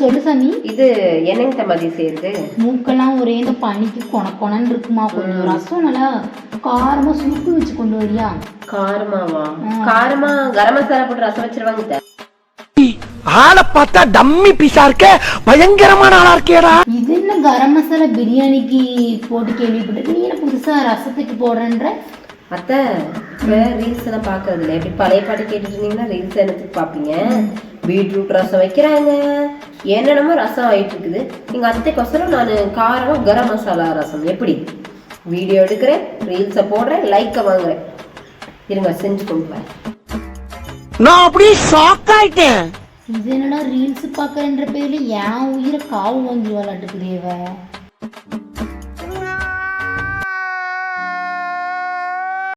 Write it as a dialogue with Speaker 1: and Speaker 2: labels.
Speaker 1: சொல்லு சாமி.
Speaker 2: இது என்னங்க மதி செய்யுது?
Speaker 1: மூக்கெல்லாம் ஒரே இந்த பனிக்கு கொணன்னு இருக்குமா. கொஞ்சம் ரசம் நல்லா காரமா சுருட்டு வச்சு கொண்டு வரியா?
Speaker 2: காரமாவா? காரமா கரம் மசாலா போட்டு ரசம் வச்சிருவாங்க.
Speaker 3: ஆளை பார்த்தா டம்மி பீஸா இருக்க, பயங்கரமான ஆளா இருக்கேடா.
Speaker 1: இது என்ன கரம் மசாலா பிரியாணிக்கு போட்டு கேள்விப்பட்டு நீ என்ன புதுசா ரசத்துக்கு போடுறன்ற?
Speaker 2: அத்தை ரீல்ஸ் எல்லாம் பாக்குறது இல்லை. எப்படி பழைய பாட்டு கேட்டுட்டு இருந்தீங்கன்னா ரீல்ஸ் என்னத்துக்கு பாப்பீங்க? பீட்ரூட் ரசம் வைக்கிறாங்க, என்னென்னமோ ரசம் ஆயிட்டு இருக்குது. எங்க அத்தைக்கொசரம் நான் காரமா கரம் மசாலா ரசம் எப்படி வீடியோ எடுக்கிறேன், ரீல்ஸை போடுறேன், லைக்கை வாங்குறேன். இருங்க செஞ்சு கொண்டு வரேன்.
Speaker 3: நான் அப்படியே ஷாக் ஆயிட்டேன்.
Speaker 1: இது என்னடா ரீல்ஸ் பாக்குறன்ற பேர்ல என் உயிரை காவு வாங்கி விளாட்டுக்குதேவ.